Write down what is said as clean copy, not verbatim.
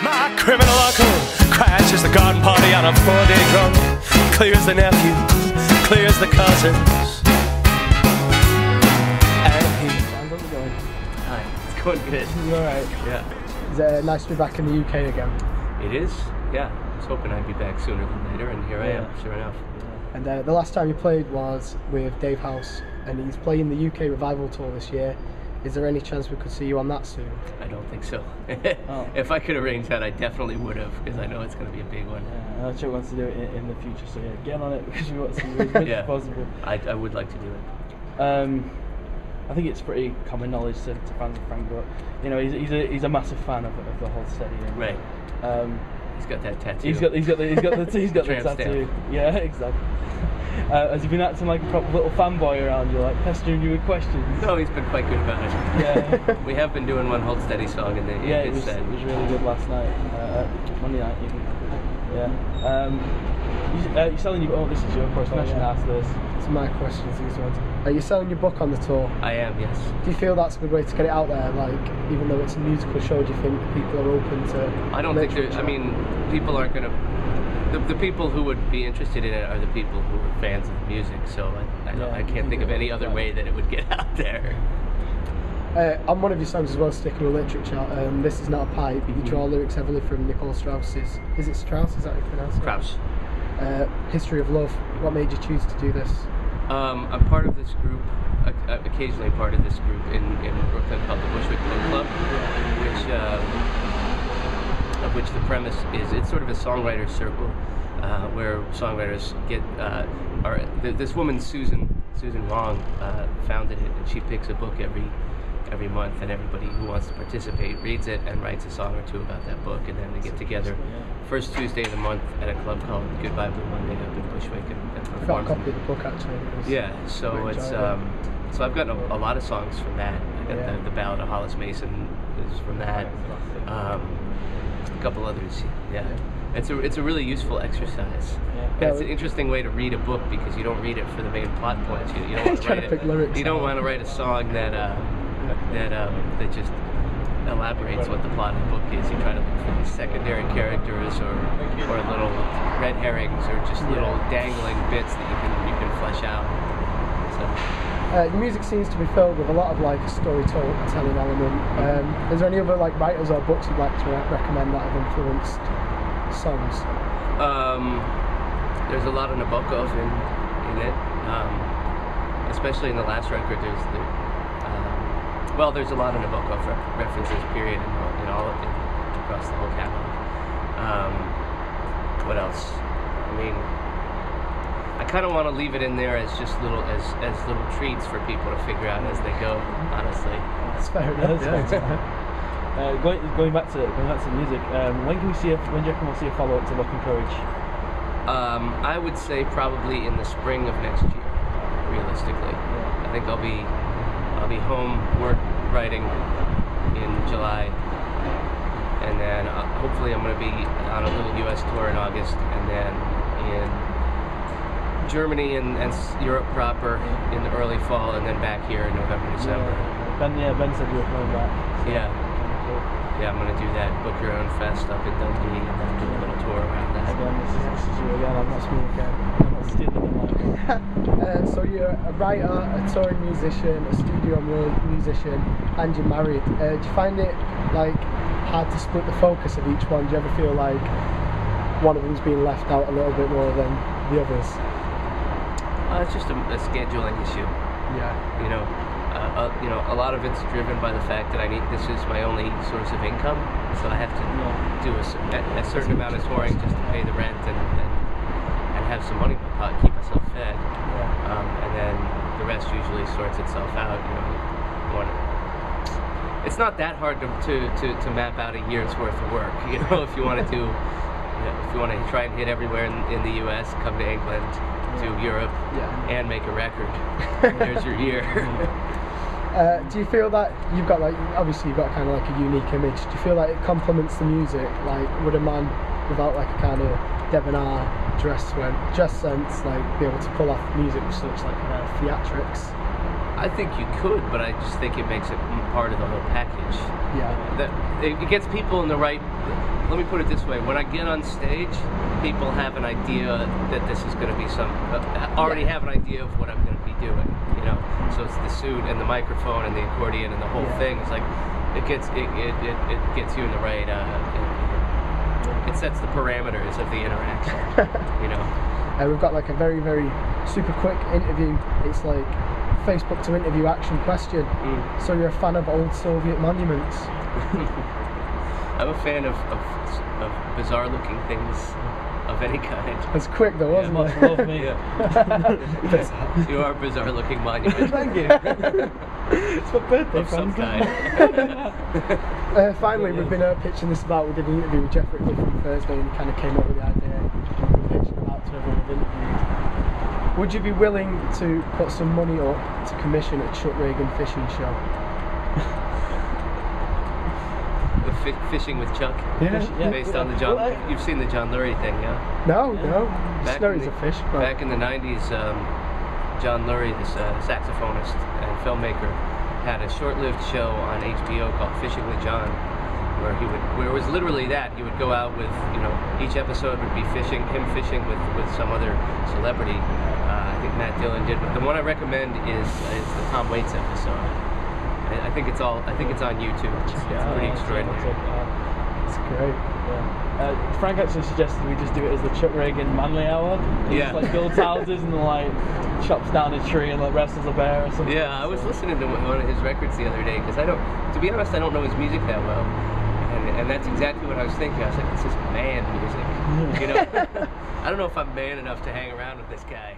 My criminal uncle crashes the garden party on a 4-day drunk. Clears the nephews, clears the cousins. And he... How's it going? Hi, it's going good. You alright? Yeah. Is it nice to be back in the UK again? It is, yeah. I was hoping I'd be back sooner than later, and here I am, sure enough. And the last time you played was with Dave House, and he's playing the UK Revival Tour this year. Is there any chance we could see you on that soon? I don't think so. Oh. If I could arrange that, I definitely would have, because I know it's going to be a big one. Yeah, Chuck wants to do it in the future, so yeah, get on it because we want to see you as much as possible. I would like to do it. I think it's pretty common knowledge to fans of Frank, but you know he's a massive fan of the Hold Steady. And, right. He's got that tattoo. He's got the tattoo. Yeah, exactly. Has he been acting like a proper little fanboy around you, like pestering you with questions? No, he's been quite good about it. Yeah. We have been doing one Hold Steady song in the it was really good last night, Monday night even. Yeah. You're selling your... Oh, this is your question. I shouldn't ask this. It's my question to these ones. Are you selling your book on the tour? I am, yes. Do you feel that's a good way to get it out there? Like, even though it's a musical show, do you think people are open to... I don't think there's... I mean, people aren't going to... The people who would be interested in it are the people who are fans of music, so I can't think of any other way that it would get out there. On one of your songs as well, sticking with literature, This Is Not a Pipe, you draw lyrics heavily from Nicole Strauss's... Is it Strauss? Is that how you pronounce it? Krauss. History of Love. What made you choose to do this? I'm part of this group, occasionally part of this group in Brooklyn called the Bushwick Book Club, which the premise is it's sort of a songwriter's circle where songwriters get this woman Susan Wong founded it, and she picks a book every month, and everybody who wants to participate reads it and writes a song or two about that book, and then they get together first Tuesday of the month at a club called Goodbye Blue Monday up in Bushwick and perform. I've got a copy of the book actually. Yeah, so it's so I've gotten a lot of songs from that. I got the Ballad of Hollis Mason is from that. A couple others, yeah. It's a really useful exercise. Yeah. It's an interesting way to read a book because you don't read it for the main plot points. You don't want to write it. You don't want to write a song that just elaborates what the plot of the book is. You try to look for these secondary characters or little red herrings or just little dangling bits that you can flesh out. So. Your music seems to be filled with a lot of like a storytelling element. Is there any other like writers or books you'd like to recommend that have influenced songs? There's a lot of Nabokov in it, especially in the last record. There's a lot of Nabokov references, period, in all of it, across the whole catalog. What else? I mean, I kind of want to leave it in there as just little treats for people to figure out as they go. Honestly, that's fair enough. Going back to the music, when do you reckon we'll see a follow up to Luck and Courage? I would say probably in the spring of next year. Realistically, I think I'll be home writing in July, and then hopefully I'm going to be on a little U.S. tour in August, and then in Germany and Europe proper in the early fall, and then back here in November, December. Ben said you were coming back. So. Yeah, I'm gonna do that. Book Your Own Fest up in Dundee, and then do a little tour around that. Again, this is you again. I'm not speaking again. I'm not stealing the mic. So you're a writer, a touring musician, a studio musician, and you're married. Do you find it like hard to split the focus of each one? Do you ever feel like one of them's being left out a little bit more than the others? It's just a scheduling issue. Yeah. A lot of it's driven by the fact that this is my only source of income, so I have to do a certain amount of touring just to pay the rent and have some money in my pocket, keep myself fed. And then the rest usually sorts itself out. It's not that hard to map out a year's worth of work. If you want to do. If you want to try and hit everywhere in the U.S., come to England, to Europe, and make a record. There's your year. Do you feel that you've got obviously you've got kind of like a unique image? Do you feel like it complements the music? Like, would a man without like a kind of debonair dress sense like be able to pull off music with such like theatrics? I think you could, but I just think it makes it part of the whole package. Yeah. That it gets people in the right. Let me put it this way: when I get on stage, people have an idea that this is going to be already have an idea of what I'm going to be doing. You know, so it's the suit and the microphone and the accordion and the whole thing. It's like it gets you in the right. It sets the parameters of the interaction. You know. We've got like a very, very super quick interview. It's like Facebook to interview action question. So you're a fan of old Soviet monuments? I'm a fan of bizarre looking things of any kind. That's quick though, wasn't Much it? love me. Yeah. You are a bizarre looking monument. Thank you. It's my birthday, Of some friends. kind. Finally, we've been pitching this about. We did an interview with Jeffrey from Thursday, and he kind of came up with the idea. We've been pitching it out to everyone we've interviewed. Would you be willing to put some money up to commission a Chuck Reagan fishing show? Fishing with Chuck. Yeah. Based on the John. You've seen the John Lurie thing, yeah? No. Back No, in he's the- a fish. But Back in the 90s, John Lurie, this saxophonist and filmmaker, had a short-lived show on HBO called Fishing with John, where it was literally that. He would go out with, you know, each episode would be him fishing with some other celebrity. I think Matt Dillon did, but the one I recommend is the Tom Waits episode. I think it's on YouTube. It's pretty extraordinary. it's great. Yeah. Frank actually suggested we just do it as the Chuck Reagan Manly Hour. He just like builds houses and like chops down a tree and like wrestles a bear or something. Yeah, I was listening to one of his records the other day because to be honest, I don't know his music that well, and that's exactly what I was thinking. I was like, this is man music, you know. I don't know if I'm man enough to hang around with this guy.